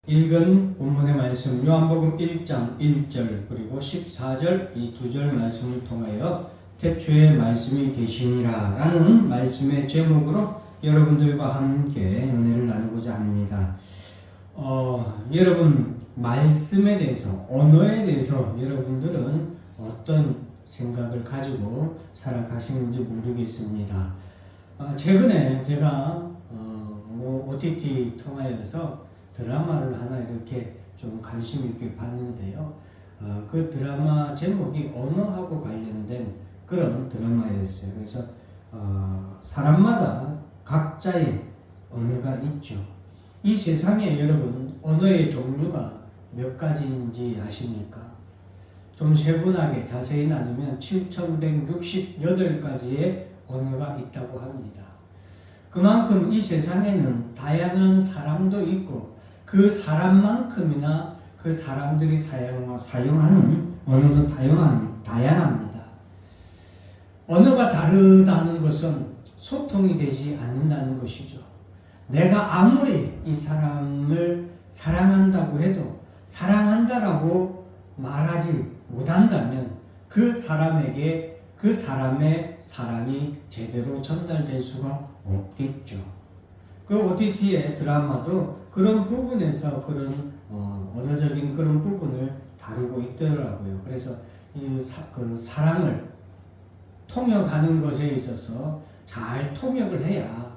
읽은 본문의 말씀 요한복음 1장 1절 그리고 14절 이 두 절 말씀을 통하여 태초에 말씀이 계시니라 라는 말씀의 제목으로 여러분들과 함께 은혜를 나누고자 합니다. 여러분 말씀에 대해서 언어에 대해서 여러분들은 어떤 생각을 가지고 살아가시는지 모르겠습니다. 최근에 제가 OTT 통하여서 드라마를 하나 이렇게 좀 관심 있게 봤는데요. 그 드라마 제목이 언어하고 관련된 그런 드라마였어요. 그래서 사람마다 각자의 언어가 있죠. 이 세상에 여러분 언어의 종류가 몇 가지인지 아십니까? 좀 세분하게 자세히 나누면 7168가지의 언어가 있다고 합니다. 그만큼 이 세상에는 다양한 사람도 있고 그 사람만큼이나 그 사람들이 사용하는 언어도 다양합니다. 언어가 다르다는 것은 소통이 되지 않는다는 것이죠. 내가 아무리 이 사람을 사랑한다고 해도 사랑한다라고 말하지 못한다면 그 사람에게 그 사람의 사랑이 제대로 전달될 수가 없겠죠. 그 OTT의 드라마도 그런 부분에서 그런 언어적인 그런 부분을 다루고 있더라고요. 그래서 그 사랑을 통역하는 것에 있어서 잘 통역을 해야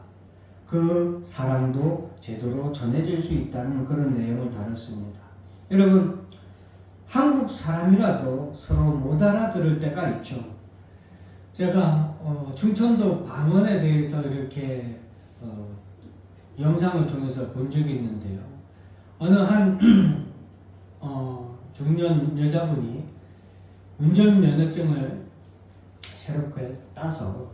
그 사랑도 제대로 전해질 수 있다는 그런 내용을 다뤘습니다. 여러분 한국 사람이라도 서로 못 알아들을 때가 있죠. 제가 충청도 방언에 대해서 이렇게 영상을 통해서 본 적이 있는데요. 어느 한 중년 여자분이 운전면허증을 새롭게 따서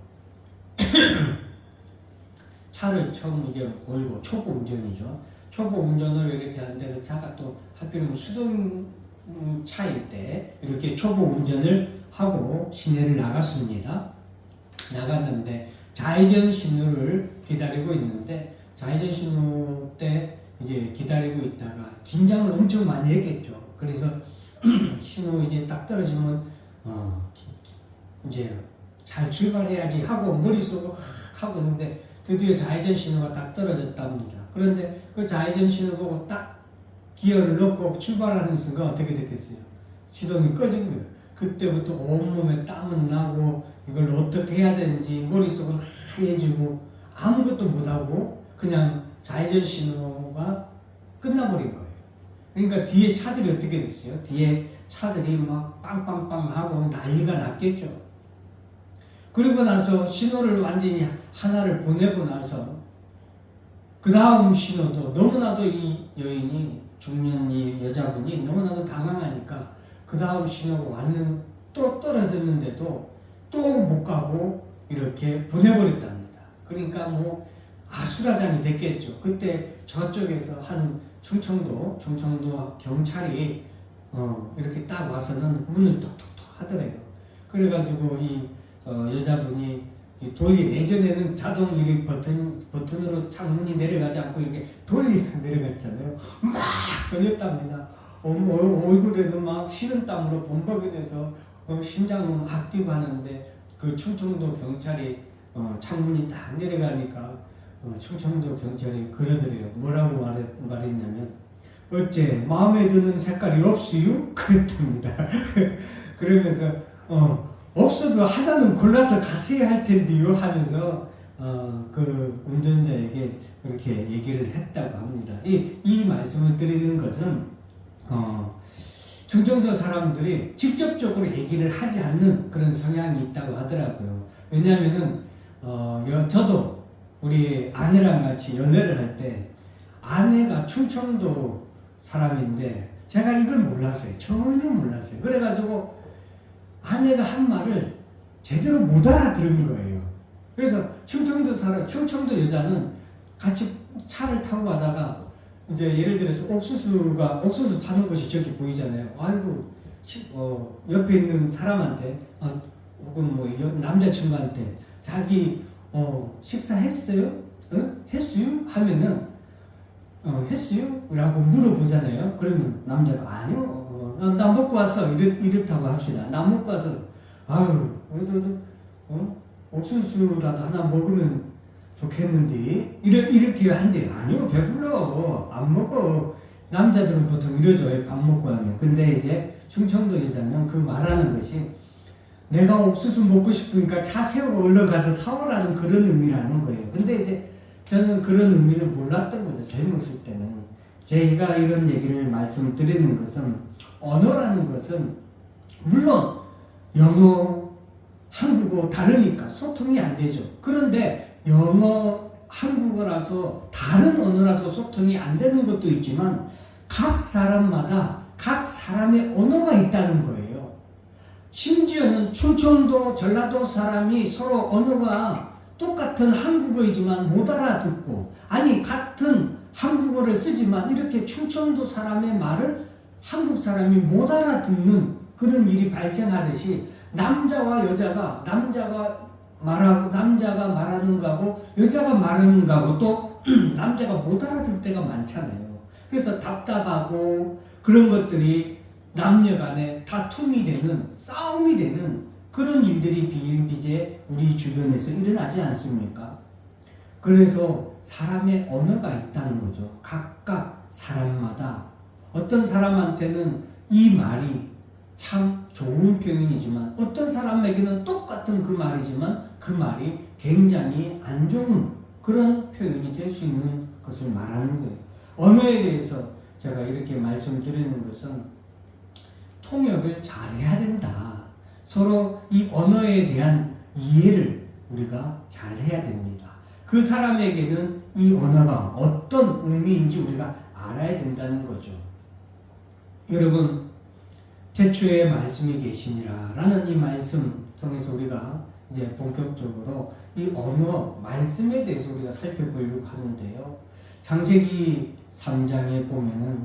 차를 처음 이제 몰고 초보 운전이죠. 초보 운전을 이렇게 하는데 그 차가 또 하필이면 수동차일 때 이렇게 초보 운전을 하고 시내를 나갔는데 좌회전 신호를 기다리고 있는데 좌회전 신호 때 이제 기다리고 있다가 긴장을 엄청 많이 했겠죠. 그래서 신호 이제 딱 떨어지면 이제 잘 출발해야지 하고 머릿속으로 하고 있는데 드디어 좌회전 신호가 딱 떨어졌답니다. 그런데 그 좌회전 신호 보고 딱 기어를 넣고 출발하는 순간 어떻게 됐겠어요? 시동이 꺼진 거예요. 그때부터 온몸에 땀은 나고 이걸 어떻게 해야 되는지 머릿속은 하얘지고 아무것도 못하고 그냥 좌회전 신호가 끝나버린 거예요. 그러니까 뒤에 차들이 어떻게 됐어요? 뒤에 차들이 막 빵빵빵 하고 난리가 났겠죠. 그리고 나서 신호를 완전히 하나를 보내고 나서 그 다음 신호도 너무나도 이 여인이 중년 이 여자분이 너무나도 당황하니까 그 다음 신호가 또 떨어졌는데도 또 못 가고 이렇게 보내버렸답니다. 그러니까 뭐 아수라장이 됐겠죠. 그때 저쪽에서 한 충청도 경찰이 이렇게 딱 와서는 문을 톡톡톡 하더래요. 그래가지고 이 여자분이 예전에는 자동 유리 버튼으로 창문이 내려가지 않고 이렇게 내려갔잖아요. 막 돌렸답니다. 얼굴에도 막 식은땀으로 범벅이 돼서 심장은 막 뛰고 하는데 그 충청도 경찰이 창문이 딱 내려가니까 충청도 경찰이 그러더래요. 뭐라고 말했냐면 어째 마음에 드는 색깔이 없어요? 그랬답니다. 그러면서 없어도 하나는 골라서 가세요 할 텐데요 하면서 그 운전자에게 그렇게 얘기를 했다고 합니다. 이 말씀을 드리는 것은 충청도 사람들이 직접적으로 얘기를 하지 않는 그런 성향이 있다고 하더라고요. 왜냐하면은 저도 우리 아내랑 같이 연애를 할 때 아내가 충청도 사람인데 제가 이걸 몰랐어요. 전혀 몰랐어요. 그래가지고 아내가 한 말을 제대로 못 알아들은 거예요. 그래서 충청도 여자는 같이 차를 타고 가다가 이제 예를 들어서 옥수수 파는 것이 저기 보이잖아요. 아이고, 옆에 있는 사람한테, 혹은 뭐 남자친구한테 자기 식사했어요? 했어요? 하면은 했어요? 라고 물어보잖아요. 그러면 남자가 아니요. 나 먹고 왔어. 이렇다고 합시다. 나 먹고 와서 아유 그래도 옥수수라도 하나 먹으면 좋겠는데 이렇게 한대. 아니요 배불러 안 먹어. 남자들은 보통 이러죠. 밥 먹고 하면. 근데 이제 충청도 여자는 그 말하는 것이 내가 옥수수 먹고 싶으니까 차 세우고 얼른 가서 사오라는 그런 의미라는 거예요. 근데 이제 저는 그런 의미를 몰랐던 거죠. 젊었을 때는. 제가 이런 얘기를 말씀드리는 것은 언어라는 것은 물론 영어, 한국어 다르니까 소통이 안 되죠. 그런데 영어, 한국어라서 다른 언어라서 소통이 안 되는 것도 있지만 각 사람마다 각 사람의 언어가 있다는 거예요. 심지어는 충청도, 전라도 사람이 서로 언어가 똑같은 한국어이지만 못 알아듣고, 아니 같은 한국어를 쓰지만 이렇게 충청도 사람의 말을 한국 사람이 못 알아듣는 그런 일이 발생하듯이 남자와 여자가, 남자가 말하는 거하고 여자가 말하는 거하고 또 남자가 못 알아듣을 때가 많잖아요. 그래서 답답하고 그런 것들이 남녀 간에 다툼이 되는, 싸움이 되는 그런 일들이 비일비재 우리 주변에서 일어나지 않습니까? 그래서 사람의 언어가 있다는 거죠. 각각 사람마다 어떤 사람한테는 이 말이 참 좋은 표현이지만 어떤 사람에게는 똑같은 그 말이지만 그 말이 굉장히 안 좋은 그런 표현이 될 수 있는 것을 말하는 거예요. 언어에 대해서 제가 이렇게 말씀드리는 것은 통역을 잘해야 된다. 서로 이 언어에 대한 이해를 우리가 잘해야 됩니다. 그 사람에게는 이 언어가 어떤 의미인지 우리가 알아야 된다는 거죠. 여러분, 태초에 말씀이 계시니라 라는 이 말씀 통해서 우리가 이제 본격적으로 이 언어, 말씀에 대해서 우리가 살펴보려고 하는데요. 창세기 3장에 보면은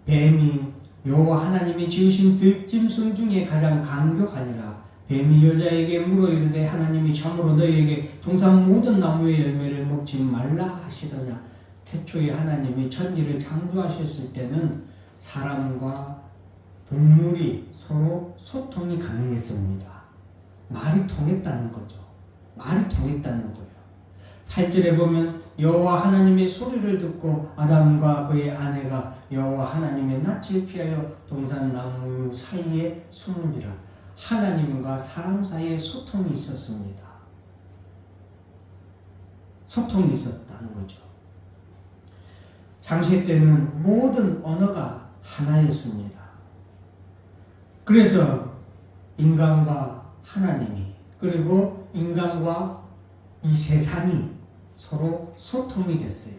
뱀이 여호와 하나님이 지으신 들짐승 중에 가장 강력하니라. 뱀이 여자에게 물어 이르되 하나님이 참으로 너희에게 동산 모든 나무의 열매를 먹지 말라 하시더냐. 태초에 하나님이 천지를 창조하셨을 때는 사람과 동물이 서로 소통이 가능했습니다. 말이 통했다는 거죠. 말이 통했다는 거예요. 8절에 보면 여호와 하나님의 소리를 듣고 아담과 그의 아내가 여호와 하나님의 낯을 피하여 동산 나무 사이에 숨은지라. 하나님과 사람 사이에 소통이 있었습니다. 소통이 있었다는 거죠. 창세 때는 모든 언어가 하나였습니다. 그래서 인간과 하나님이, 그리고 인간과 이 세상이 서로 소통이 됐어요.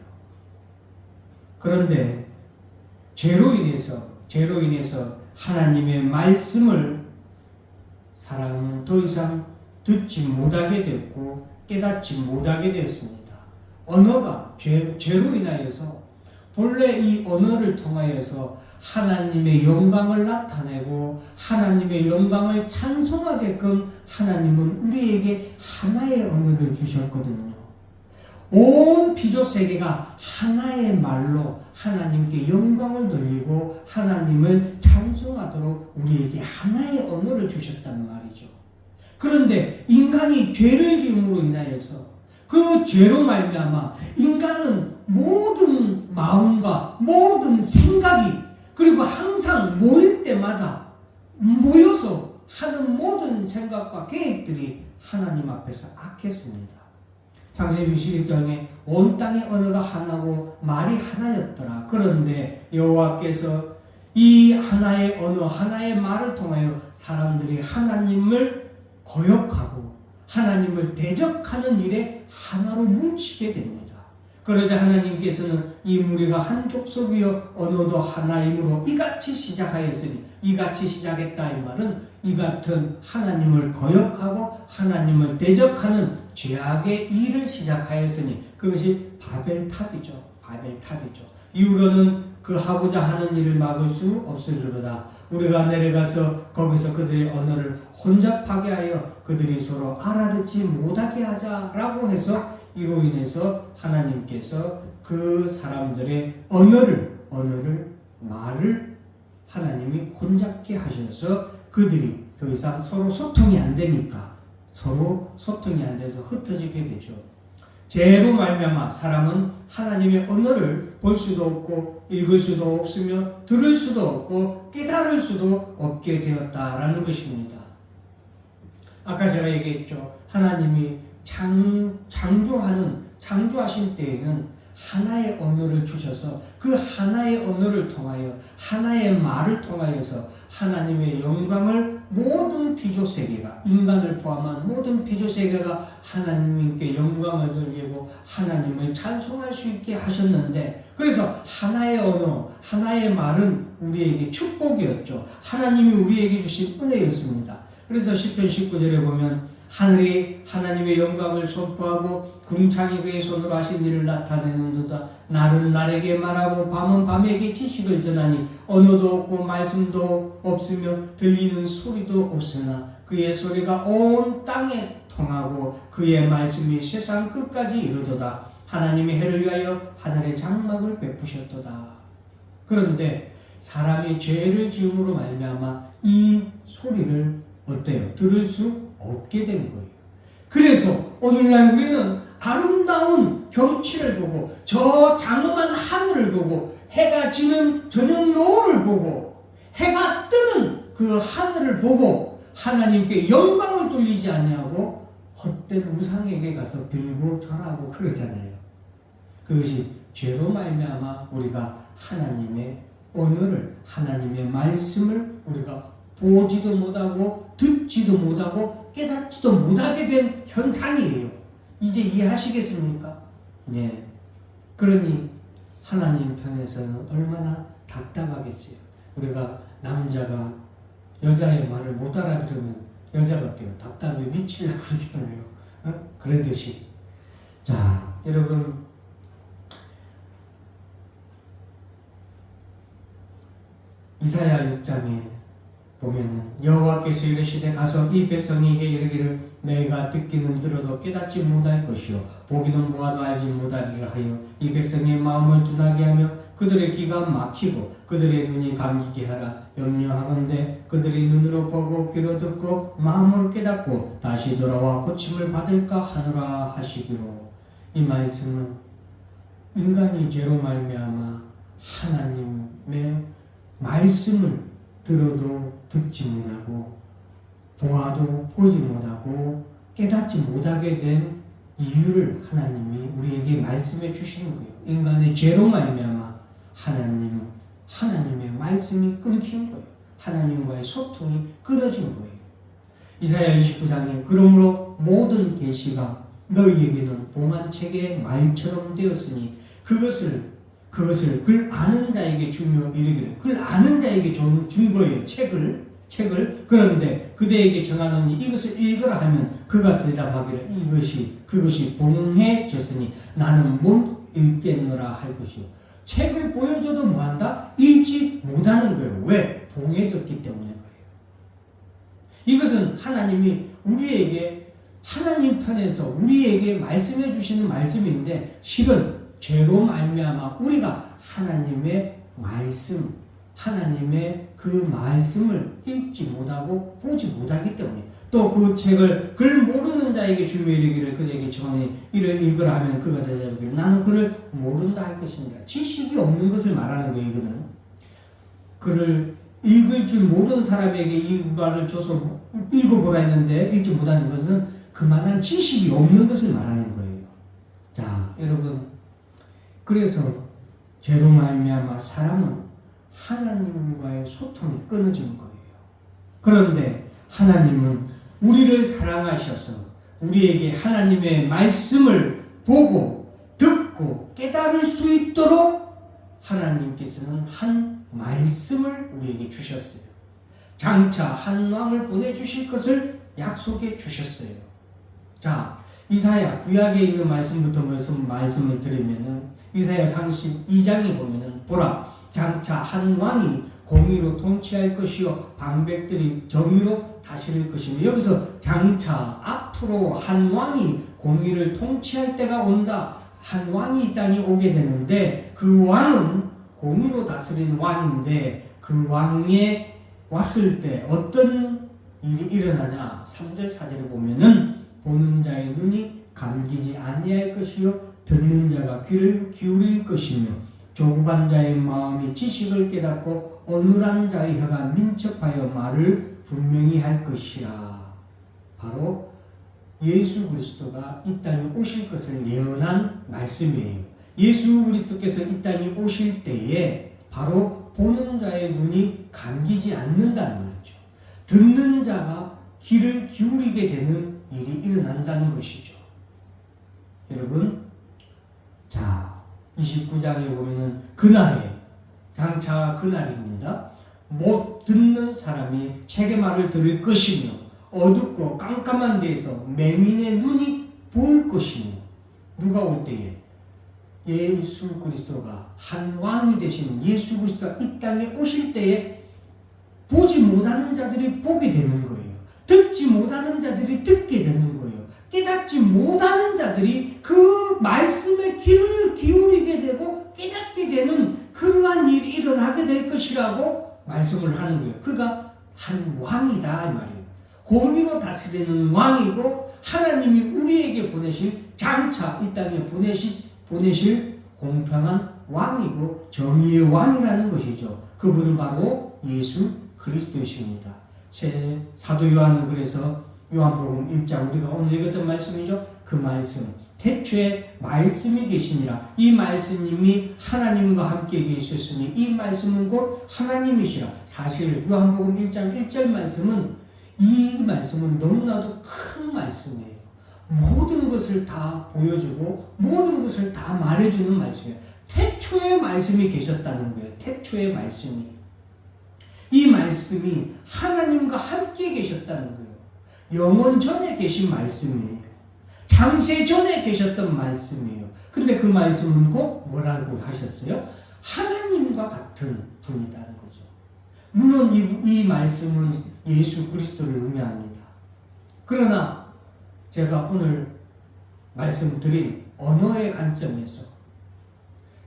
그런데 죄로 인해서 하나님의 말씀을 사람은 더 이상 듣지 못하게 됐고 깨닫지 못하게 되었습니다. 언어가 죄로 인하여서 본래 이 언어를 통하여서 하나님의 영광을 나타내고 하나님의 영광을 찬송하게끔 하나님은 우리에게 하나의 언어를 주셨거든요. 온 피조세계가 하나의 말로 하나님께 영광을 돌리고 하나님을 찬송하도록 우리에게 하나의 언어를 주셨단 말이죠. 그런데 인간이 죄를 지음으로 인하여서 그 죄로 말미암아 인간은 모든 마음과 모든 생각이, 그리고 항상 모일 때마다 모여서 하는 모든 생각과 계획들이 하나님 앞에서 악했습니다. 창세기 11장에 온 땅의 언어가 하나고 말이 하나였더라. 그런데 여호와께서 이 하나의 언어, 하나의 말을 통하여 사람들이 하나님을 거역하고 하나님을 대적하는 일에 하나로 뭉치게 됩니다. 그러자 하나님께서는 이 무리가 한 족속이요 언어도 하나이므로 이같이 시작하였으니, 이같이 시작했다 이 말은 이 같은 하나님을 거역하고 하나님을 대적하는 죄악의 일을 시작하였으니 그것이 바벨탑이죠. 바벨탑이죠. 이후로는 그 하고자 하는 일을 막을 수 없으리로다. 우리가 내려가서 거기서 그들의 언어를 혼잡하게 하여 그들이 서로 알아듣지 못하게 하자라고 해서 이로 인해서 하나님께서 그 사람들의 말을 하나님이 혼잡게 하셔서 그들이 더 이상 서로 소통이 안 되니까 서로 소통이 안 돼서 흩어지게 되죠. 죄로 말미암아 사람은 하나님의 언어를 볼 수도 없고 읽을 수도 없으며 들을 수도 없고 깨달을 수도 없게 되었다라는 것입니다. 아까 제가 얘기했죠. 하나님이 창조하신 때에는 하나의 언어를 주셔서 그 하나의 언어를 통하여 하나의 말을 통하여서 하나님의 영광을 모든 피조세계가 인간을 포함한 모든 피조세계가 하나님께 영광을 돌리고 하나님을 찬송할 수 있게 하셨는데 그래서 하나의 언어, 하나의 말은 우리에게 축복이었죠. 하나님이 우리에게 주신 은혜였습니다. 그래서 시편 19절에 보면 하늘이 하나님의 영광을 선포하고 궁창이 그의 손으로 하신 일을 나타내는도다. 날은 날에게 말하고 밤은 밤에게 지식을 전하니 언어도 없고 말씀도 없으며 들리는 소리도 없으나 그의 소리가 온 땅에 통하고 그의 말씀이 세상 끝까지 이르도다. 하나님이 해를 위하여 하늘의 장막을 베푸셨도다. 그런데 사람이 죄를 지음으로 말미암아 이 소리를 어때요? 들을 수 없게 된 거예요. 그래서 오늘날 우리는 아름다운 경치를 보고 저 장엄한 하늘을 보고 해가 지는 저녁 노을을 보고 해가 뜨는 그 하늘을 보고 하나님께 영광을 돌리지 아니하고 헛된 우상에게 가서 빌고 절하고 그러잖아요. 그것이 죄로 말미암아 우리가 하나님의 언어를 하나님의 말씀을 우리가 보지도 못하고 듣지도 못하고 깨닫지도 못하게 된 현상이에요. 이제 이해하시겠습니까? 네. 그러니 하나님 편에서는 얼마나 답답하겠어요. 우리가 남자가 여자의 말을 못 알아들으면 여자가 어때요? 답답해 미치려고 그러잖아요. 그러듯이. 자, 여러분 이사야 6장에 보면은 여호와께서 이르시되 가서 이 백성에게 이르기를 너희가 듣기는 들어도 깨닫지 못할 것이요 보기는 보아도 알지 못하리라 하여 이 백성의 마음을 둔하게 하며 그들의 귀가 막히고 그들의 눈이 감기게 하라. 염려하건대 그들이 눈으로 보고 귀로 듣고 마음으로 깨닫고 다시 돌아와 고침을 받을까 하노라 하시기로. 이 말씀은 인간이 죄로 말미암아 하나님의 말씀을 들어도 듣지 못하고 보아도 보지 못하고 깨닫지 못하게 된 이유를 하나님이 우리에게 말씀해 주시는 거예요. 인간의 죄로 말미암아 하나님의 말씀이 끊긴 거예요. 하나님과의 소통이 끊어진 거예요. 이사야 29장에 그러므로 모든 계시가 너희에게는 봉안책의 말처럼 되었으니 그것을 글 아는 자에게 주며 이르기를 글 아는 자에게 준 거예요. 책을 그런데 그대에게 정하노니 이것을 읽으라 하면 그가 대답하기를 그것이 봉해졌으니 나는 못 읽겠노라 할 것이요. 책을 보여줘도 뭐한다? 읽지 못하는 거예요. 왜? 봉해졌기 때문에 그래요. 이것은 하나님이 우리에게 하나님 편에서 우리에게 말씀해 주시는 말씀인데 실은 죄로 말미암아 우리가 하나님의 말씀, 하나님의 그 말씀을 읽지 못하고 보지 못하기 때문에 또 그 책을 글 모르는 자에게 주며 이르기를 그에게 정하니 이를 읽으라 하면 그가 대답하기를 나는 그를 모른다 할 것입니다. 지식이 없는 것을 말하는 거예요. 이거는 글을 읽을 줄 모르는 사람에게 이 말을 줘서 읽어보라 했는데 읽지 못하는 것은 그만한 지식이 없는 것을 말하는 거예요. 자, 여러분 그래서 죄로 말미암아 사람은 하나님과의 소통이 끊어진 거예요. 그런데 하나님은 우리를 사랑하셔서 우리에게 하나님의 말씀을 보고 듣고 깨달을 수 있도록 하나님께서는 한 말씀을 우리에게 주셨어요. 장차 한 왕을 보내주실 것을 약속해 주셨어요. 자, 이사야 구약에 있는 말씀부터 말씀을 드리면은 이사야 32장에 보면은 보라 장차 한 왕이 공의로 통치할 것이요 방백들이 정의로 다스릴 것이며, 여기서 장차 앞으로 한 왕이 공의를 통치할 때가 온다. 한 왕이 이 땅에 오게 되는데 그 왕은 공의로 다스리는 왕인데 그 왕에 왔을 때 어떤 일이 일어나냐. 3절 4절에 보면은 보는 자의 눈이 감기지 아니할 것이요 듣는 자가 귀를 기울일 것이며 조급한 자의 마음이 지식을 깨닫고 어눌한 자의 혀가 민첩하여 말을 분명히 할 것이라. 바로 예수 그리스도가 이 땅에 오실 것을 예언한 말씀이에요. 예수 그리스도께서 이 땅에 오실 때에 바로 보는 자의 눈이 감기지 않는다는 말이죠. 듣는 자가 귀를 기울이게 되는 일이 일어난다는 것이죠. 여러분, 자 29장에 보면은 그날에, 장차 그날입니다. 못 듣는 사람이 책의 말을 들을 것이며 어둡고 깜깜한 데에서 맹인의 눈이 볼 것이며. 누가 올 때에? 예수 그리스도가 한 왕이 되신 예수 그리스도가 이 땅에 오실 때에 보지 못하는 자들이 보게 되는 거예요. 듣지 못하는 자들이 듣게 되는 거예요. 깨닫지 못하는 자들이 그 말씀에 귀를 기울이게 되고 깨닫게 되는 그러한 일이 일어나게 될 것이라고 말씀을 하는 거예요. 그가 한 왕이다 이 말이에요. 공의로 다스리는 왕이고 하나님이 우리에게 보내실, 장차 이 땅에 보내실 공평한 왕이고 정의의 왕이라는 것이죠. 그분은 바로 예수 그리스도이십니다. 사도 요한은 그래서 요한복음 1장, 우리가 오늘 읽었던 말씀이죠. 그 말씀, 태초에 말씀이 계시니라. 이 말씀님이 하나님과 함께 계셨으니 이 말씀은 곧 하나님이시라. 사실 요한복음 1장 1절 말씀은, 이 말씀은 너무나도 큰 말씀이에요. 모든 것을 다 보여주고 모든 것을 다 말해주는 말씀이에요. 태초에 말씀이 계셨다는 거예요. 태초에 말씀이. 이 말씀이 하나님과 함께 계셨다는 거예요. 영원 전에 계신 말씀이에요. 창세 전에 계셨던 말씀이에요. 근데 그 말씀은 꼭 뭐라고 하셨어요? 하나님과 같은 분이라는 거죠. 물론 이 말씀은 예수 그리스도를 의미합니다. 그러나 제가 오늘 말씀드린 언어의 관점에서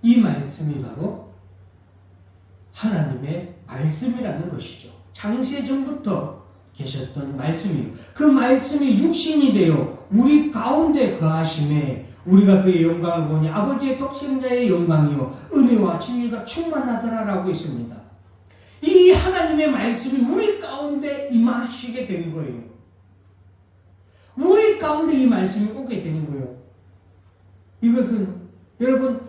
이 말씀이 바로 하나님의 말씀이라는 것이죠. 창세 전부터 계셨던 말씀이에요. 그 말씀이 육신이 되어 우리 가운데 거하심에 우리가 그의 영광을 보니 아버지의 독생자의 영광이요 은혜와 진리가 충만하더라라고 했습니다. 이 하나님의 말씀이 우리 가운데 임하시게 된 거예요. 우리 가운데 이 말씀이 오게 된 거예요. 이것은 여러분,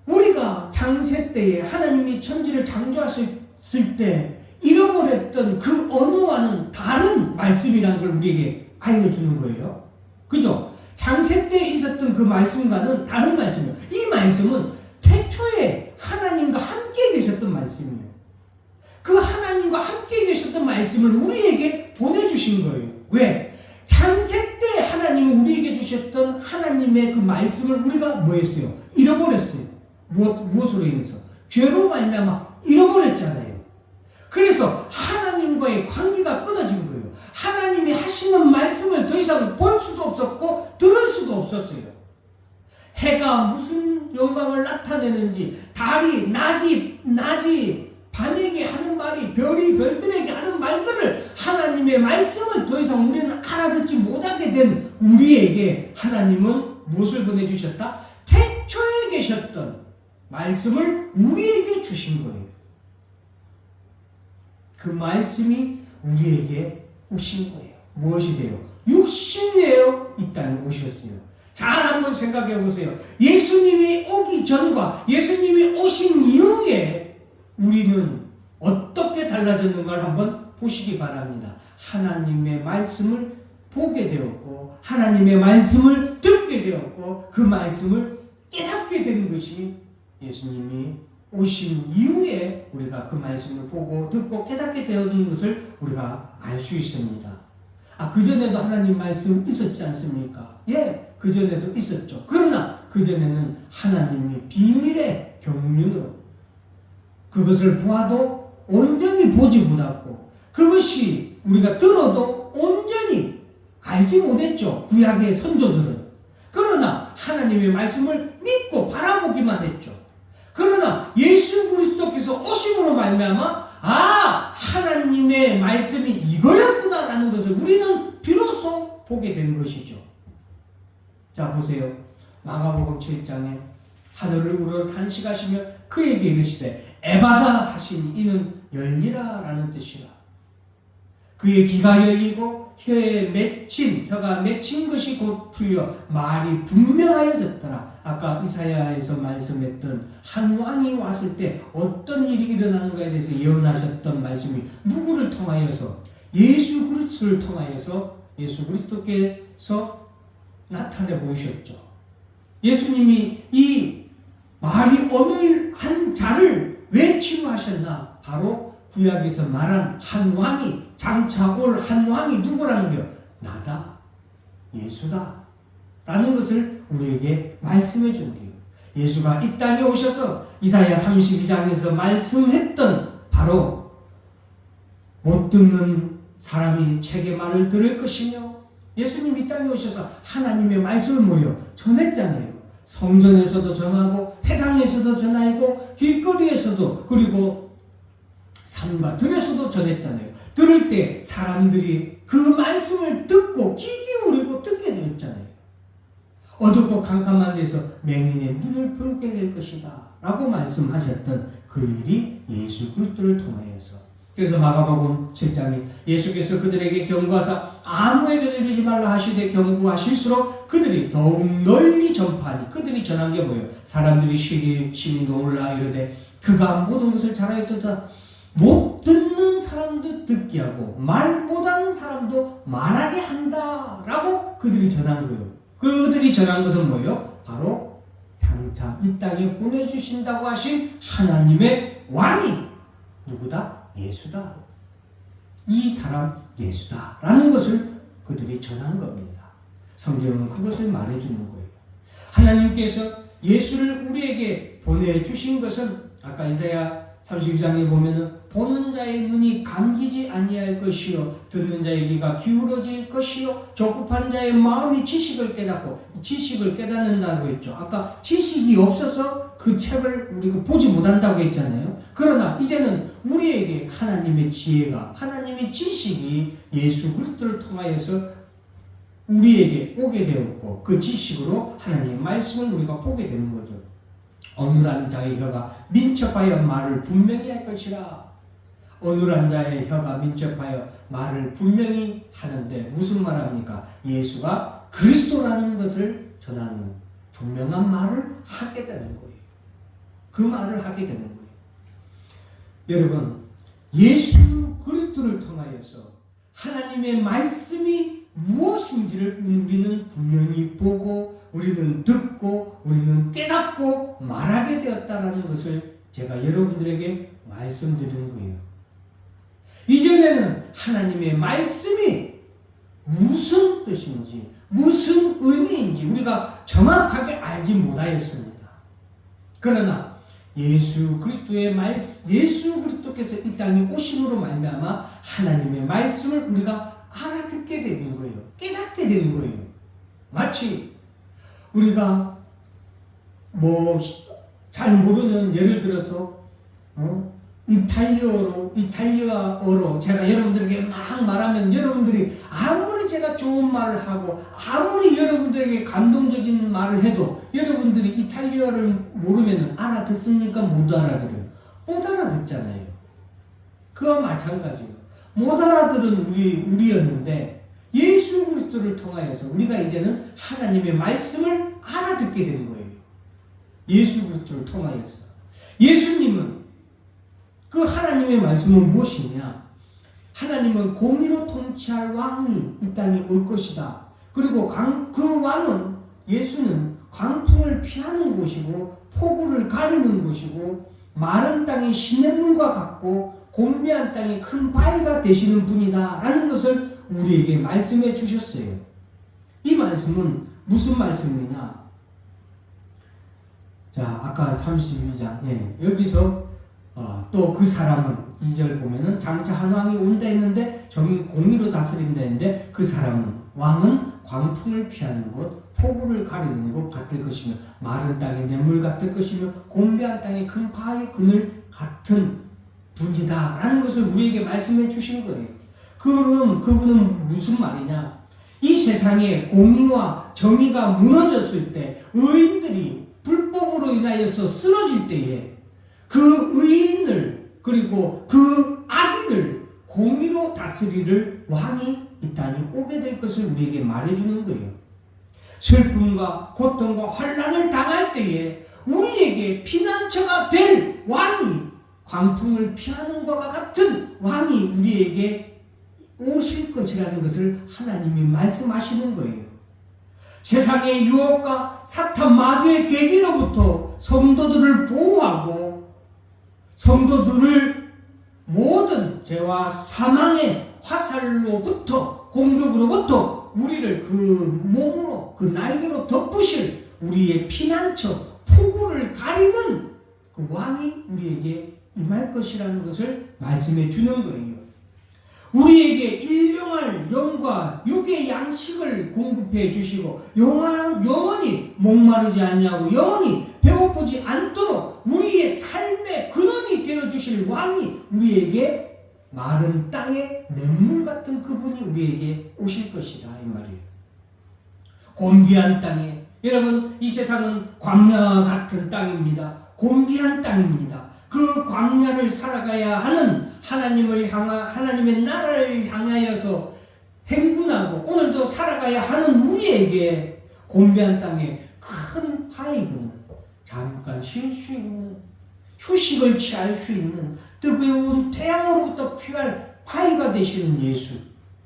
우리가 창세 때에 하나님이 천지를 창조하셨을 때 잃어버렸던 그 언어와는 다른 말씀이라는 걸 우리에게 알려주는 거예요. 그죠? 창세 때 있었던 그 말씀과는 다른 말씀이에요. 이 말씀은 태초에 하나님과 함께 계셨던 말씀이에요. 그 하나님과 함께 계셨던 말씀을 우리에게 보내주신 거예요. 왜? 창세 때 하나님이 우리에게 주셨던 하나님의 그 말씀을 우리가 뭐 했어요? 잃어버렸어요. 무엇으로 인해서? 죄로 말미암아 잃어버렸잖아요. 그래서 하나님과의 관계가 끊어진 거예요. 하나님이 하시는 말씀을 더 이상 볼 수도 없었고 들을 수도 없었어요. 해가 무슨 영광을 나타내는지, 달이 낮이 밤에게 하는 말이, 별이 별들에게 하는 말들을, 하나님의 말씀을 더 이상 우리는 알아듣지 못하게 된 우리에게 하나님은 무엇을 보내주셨다? 태초에 계셨던 말씀을 우리에게 주신 거예요. 그 말씀이 우리에게 오신 거예요. 무엇이 돼요? 육신이 되어 이 땅에 오셨어요. 잘 한번 생각해 보세요. 예수님이 오기 전과 예수님이 오신 이후에 우리는 어떻게 달라졌는가를 한번 보시기 바랍니다. 하나님의 말씀을 보게 되었고 하나님의 말씀을 듣게 되었고 그 말씀을 깨닫게 된 것이 예수님이 오신 이후에 우리가 그 말씀을 보고 듣고 깨닫게 되는 것을 우리가 알 수 있습니다. 그전에도 하나님 말씀 있었지 않습니까? 예, 그전에도 있었죠. 그러나 그전에는 하나님이 비밀의 경륜으로, 그것을 보아도 온전히 보지 못했고 그것이 우리가 들어도 온전히 알지 못했죠. 구약의 선조들은. 그러나 하나님의 말씀을 믿고 바라보기만 했죠. 그러나 예수 그리스도께서 오심으로 말미암아 하나님의 말씀이 이거였구나라는 것을 우리는 비로소 보게 된 것이죠. 자 보세요. 마가복음 7장에 하늘을 우러러 탄식하시며 그에게 이르시되 에바다 하시니 이는 열리라 라는 뜻이라. 그의 귀가 열리고 혀가 맺힌 것이 곧 풀려 말이 분명하여졌더라. 아까 이사야에서 말씀했던 한 왕이 왔을 때 어떤 일이 일어나는가에 대해서 예언하셨던 말씀이 누구를 통하여서 예수 그리스도를 통하여서 예수 그리스도께서 나타내 보이셨죠. 예수님이 이 말이 어느 한 자를 왜 치유하셨나? 바로 구약에서 말한 한 왕이 장차 올 한 왕이 누구라는 거요? 나다. 예수다. 라는 것을 우리에게 말씀해 준 거예요. 예수가 이 땅에 오셔서 이사야 32장에서 말씀했던 바로 못 듣는 사람이 책의 말을 들을 것이며 예수님이 이 땅에 오셔서 하나님의 말씀을 뭐요? 전했잖아요. 성전에서도 전하고 회당에서도 전하고 길거리에서도 그리고 산과 들에서도 전했잖아요. 들을 때 사람들이 그 말씀을 듣고 귀 기울이고 듣게 되었잖아요. 어둡고 캄캄한 데서 맹인의 눈을 풀게 될 것이다 라고 말씀하셨던 그 일이 예수 그리스도를 통하여서. 그래서 마가복음 7장에 예수께서 그들에게 경고하사 아무에게도 이르지 말라 하시되 경고하실수록 그들이 더욱 널리 전파하니 그들이 전한 게 뭐예요? 사람들이 심히 놀라 이르되 그가 모든 것을 잘하였도다. 못 듣는 사람도 듣게 하고 말 못하는 사람도 말하게 한다 라고 그들이 전한 거예요. 그들이 전한 것은 뭐예요? 바로 장차 이 땅에 보내주신다고 하신 하나님의 왕이 누구다? 예수다. 이 사람 예수다 라는 것을 그들이 전한 겁니다. 성경은 그것을 말해주는 거예요. 하나님께서 예수를 우리에게 보내주신 것은 아까 이사야 32장에 보면은 보는 자의 눈이 감기지 아니할 것이요 듣는 자의 귀가 기울어질 것이요 조급한 자의 마음이 지식을 깨닫고 지식을 깨닫는다고 했죠. 아까 지식이 없어서 그 책을 우리가 보지 못한다고 했잖아요. 그러나 이제는 우리에게 하나님의 지혜가 하나님의 지식이 예수 그리스도를 통하여서 우리에게 오게 되었고 그 지식으로 하나님의 말씀을 우리가 보게 되는 거죠. 어눌한 자의 혀가 민첩하여 말을 분명히 할 것이라. 어눌한 자의 혀가 민첩하여 말을 분명히 하는데 무슨 말합니까? 예수가 그리스도라는 것을 전하는 분명한 말을 하게 되는 거예요. 그 말을 하게 되는 거예요. 여러분, 예수 그리스도를 통하여서 하나님의 말씀이 무엇인지를 우리는 분명히 보고 우리는 듣고 우리는 깨닫고 말하게 되었다라는 것을 제가 여러분들에게 말씀드리는 거예요. 이전에는 하나님의 말씀이 무슨 뜻인지 무슨 의미인지 우리가 정확하게 알지 못하였습니다. 그러나 예수 그리스도께서 이 땅에 오심으로 말미암아 하나님의 말씀을 우리가 알아듣게 되는 거예요. 깨닫게 되는 거예요. 마치 우리가 잘 모르는 예를 들어서 이탈리아어로 제가 여러분들에게 막 말하면 여러분들이 아무리 제가 좋은 말을 하고 아무리 여러분들에게 감동적인 말을 해도 여러분들이 이탈리아를 모르면 알아듣습니까? 못 알아들어요. 못 알아듣잖아요. 그와 마찬가지예요. 못 알아들은 우리였는데 예수 그리스도를 통하여서 우리가 이제는 하나님의 말씀을 알아듣게 된 거예요. 예수 그리스도를 통하여서. 예수님은 그 하나님의 말씀은 무엇이냐? 하나님은 공의로 통치할 왕이 이 땅에 올 것이다. 그리고 그 왕은 예수는 광풍을 피하는 곳이고 폭우를 가리는 곳이고 마른 땅이 시냇물과 같고 곤비한 땅이 큰 바위가 되시는 분이다 라는 것을 우리에게 말씀해 주셨어요. 이 말씀은 무슨 말씀이냐? 자, 아까 32장 여기서 또 그 사람은 2절 보면은 장차 한 왕이 온다 했는데 공의로 다스린다 했는데 그 사람은 왕은 광풍을 피하는 곳 폭우를 가리는 것 같을 것이며 마른 땅의 냇물 같을 것이며 곤비한 땅의 큰 바위 그늘 같은 분이다 라는 것을 우리에게 말씀해 주신 거예요. 그럼 그분은 무슨 말이냐? 이 세상에 공의와 정의가 무너졌을 때 의인들이 불법으로 인하여서 쓰러질 때에 그 의인을 그리고 그 악인을 공의로 다스리를 왕이 이 땅에 오게 될 것을 우리에게 말해주는 거예요. 슬픔과 고통과 환난을 당할 때에 우리에게 피난처가 될 왕이 광풍을 피하는 것과 같은 왕이 우리에게 오실 것이라는 것을 하나님이 말씀하시는 거예요. 세상의 유혹과 사탄 마귀의 계기로부터 성도들을 보호하고 성도들을 모든 죄와 사망의 화살로부터 공격으로부터 우리를 그 몸으로 그 날개로 덮으실 우리의 피난처 폭우를 가리는 그 왕이 우리에게 임할 것이라는 것을 말씀해 주는 거예요. 우리에게 일용할 영과 육의 양식을 공급해 주시고 영원히 목마르지 않냐고 영원히 배고프지 않도록 우리의 삶의 근원이 되어 주실 왕이 우리에게 마른 땅의 냇물 같은 그분이 우리에게 오실 것이다 이 말이에요. 곤비한 땅에 여러분 이 세상은 광야 같은 땅입니다. 곤비한 땅입니다. 그 광야를 살아가야 하는 하나님의 나라를 향하여서 행군하고 오늘도 살아가야 하는 우리에게 곤비한 땅에 큰 바위그늘 잠깐 쉴 수 있는 휴식을 취할 수 있는 뜨거운 태양으로부터 피할 바위가 되시는 예수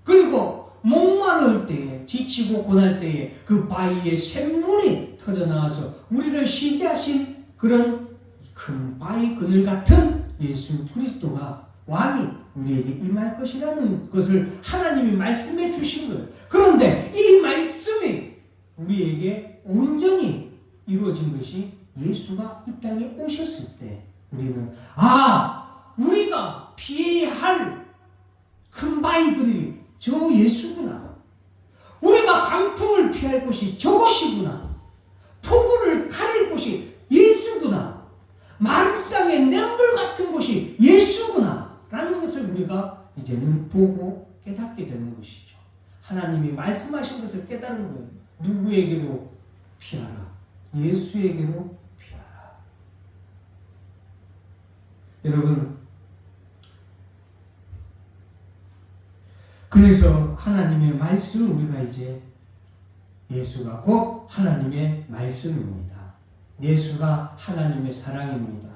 그리고 목마를 때에 지치고 고날 때에 그 바위에 샘물이 터져나와서 우리를 쉬게 하신 그런 큰 바위 그늘 같은 예수 그리스도가 왕이 우리에게 임할 것이라는 것을 하나님이 말씀해 주신 거예요. 그런데 이 말씀이 우리에게 온전히 이루어진 것이 예수가 이 땅에 오셨을 때 우리는 우리가 피해야 할 큰 바위 그늘이 저 예수구나. 우리가 강풍을 피할 곳이 저것이구나. 폭우를 가릴 곳이 예수구나. 마른 땅의 냇물 같은 곳이 예수구나 라는 것을 우리가 이제는 보고 깨닫게 되는 것이죠. 하나님이 말씀하신 것을 깨달은 거예요. 누구에게로 피하라? 예수에게로 피하라. 여러분 그래서 하나님의 말씀 우리가 이제 예수가 곧 하나님의 말씀입니다. 예수가 하나님의 사랑입니다.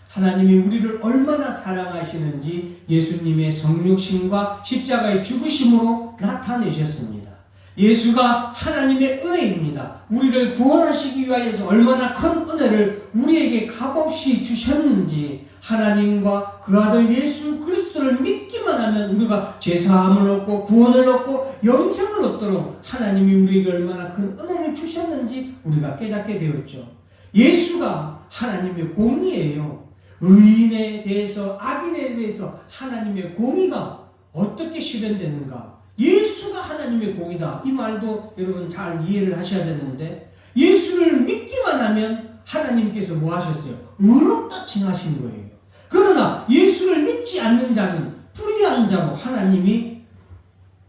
하나님이 우리를 얼마나 사랑하시는지 예수님의 성육신과 십자가의 죽으심으로 나타내셨습니다. 예수가 하나님의 은혜입니다. 우리를 구원하시기 위하여서 얼마나 큰 은혜를 우리에게 값없이 주셨는지 하나님과 그 아들 예수 그리스도를 믿기만 하면 우리가 제사함을 얻고 구원을 얻고 영생을 얻도록 하나님이 우리에게 얼마나 큰 은혜를 주셨는지 우리가 깨닫게 되었죠. 예수가 하나님의 공의예요. 의인에 대해서 악인에 대해서 하나님의 공의가 어떻게 실현되는가? 예수가 하나님의 공의다. 이 말도 여러분 잘 이해를 하셔야 되는데 예수를 믿기만 하면 하나님께서 뭐 하셨어요? 의롭다 칭하신 거예요. 그러나 예수를 믿지 않는 자는 불의한 자로 하나님이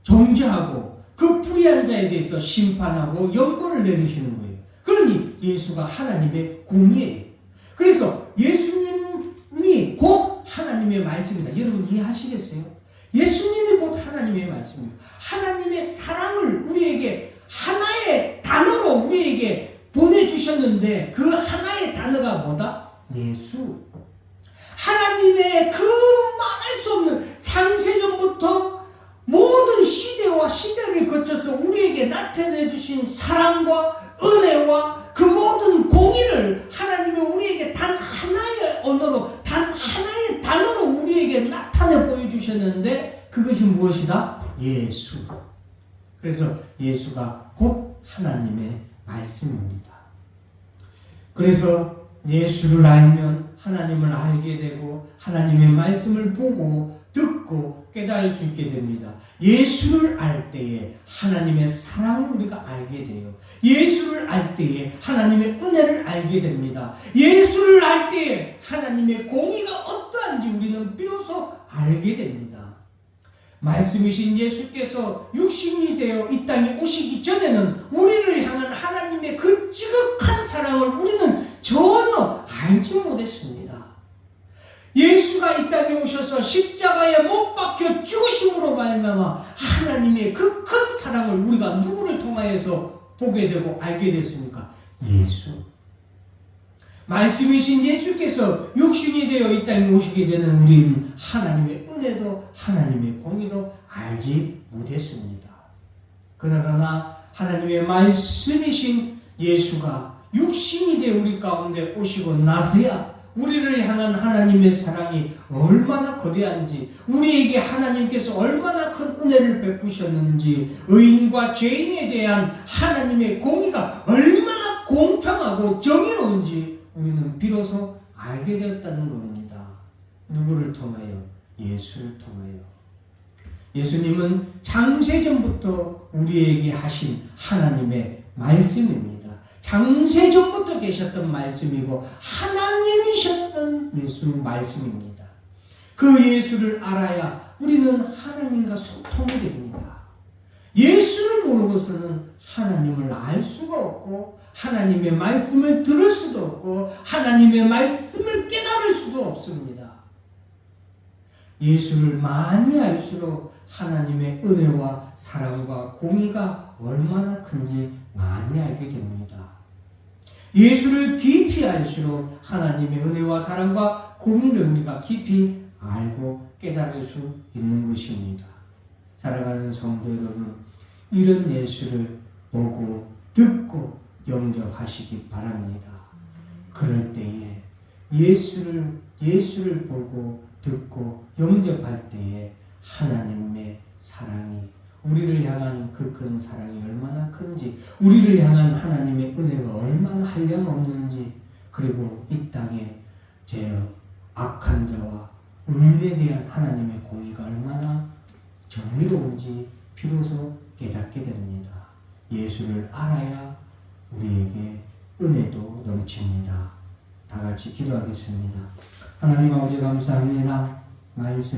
정죄하고 그 불의한 자에 대해서 심판하고 영벌을 내리시는 거예요. 그러니 예수가 하나님의 공의예요. 그래서 예수님이 곧 하나님의 말씀이다. 여러분 이해하시겠어요? 예수님이 곧 하나님의 말씀이에요. 하나님의 사랑을 우리에게 하나의 단어로 우리에게 보내주셨는데 그 하나의 단어가 뭐다? 예수. 하나님의 그 말할 수 없는 창세전부터 모든 시대와 시대를 거쳐서 우리에게 나타내 주신 사랑과 은혜와 그 모든 공의를 하나님이 우리에게 단 하나의 언어로 단 하나의 단어로 우리에게 나타내 보여주셨는데 그것이 무엇이다? 예수. 그래서 예수가 곧 하나님의 말씀입니다. 그래서 예수를 알면 하나님을 알게 되고 하나님의 말씀을 보고 듣고 깨달을 수 있게 됩니다. 예수를 알 때에 하나님의 사랑을 우리가 알게 돼요. 예수를 알 때에 하나님의 은혜를 알게 됩니다. 예수를 알 때에 하나님의 공의가 어떠한지 우리는 비로소 알게 됩니다. 말씀이신 예수께서 육신이 되어 이 땅에 오시기 전에는 우리를 향한 하나님의 그 지극한 사랑을 우리는 전혀 알지 못했습니다. 예수가 이 땅에 오셔서 십자가에 못 박혀 죽으심으로 말미암아 하나님의 그 큰 사랑을 우리가 누구를 통하여서 보게 되고 알게 됐습니까? 예수. 말씀이신 예수께서 육신이 되어 이 땅에 오시기 전에 우리는 하나님의 은혜도 하나님의 공의도 알지 못했습니다. 그러나 하나님의 말씀이신 예수가 육신이 되어 우리 가운데 오시고 나서야 우리를 향한 하나님의 사랑이 얼마나 거대한지, 우리에게 하나님께서 얼마나 큰 은혜를 베푸셨는지, 의인과 죄인에 대한 하나님의 공의가 얼마나 공평하고 정의로운지 우리는 비로소 알게 되었다는 겁니다. 누구를 통하여? 예수를 통하여. 예수님은 장세전부터 우리에게 하신 하나님의 말씀입니다. 장세전부터 계셨던 말씀이고 하나님이셨던 예수 말씀입니다. 그 예수를 알아야 우리는 하나님과 소통이 됩니다. 예수를 모르고서는 하나님을 알 수가 없고 하나님의 말씀을 들을 수도 없고 하나님의 말씀을 깨달을 수도 없습니다. 예수를 많이 알수록 하나님의 은혜와 사랑과 공의가 얼마나 큰지 많이 알게 됩니다. 예수를 깊이 알수록 하나님의 은혜와 사랑과 공의를 우리가 깊이 알고 깨달을 수 있는 것입니다. 사랑하는 성도 여러분, 이런 예수를 보고 듣고 영접하시기 바랍니다. 그럴 때에 예수를 보고 듣고 영접할 때에 하나님의 사랑이, 우리를 향한 그 큰 사랑이 얼마나 큰지, 우리를 향한 하나님의 은혜가 얼마나 한량없는지, 그리고 이 땅에 악한 자와 의인에 대한 하나님의 공의가 얼마나 정의로운지 비로소 깨닫게 됩니다. 예수를 알아야 우리에게 은혜도 넘칩니다. 다 같이 기도하겠습니다. 하나님 아버지 감사합니다. 말씀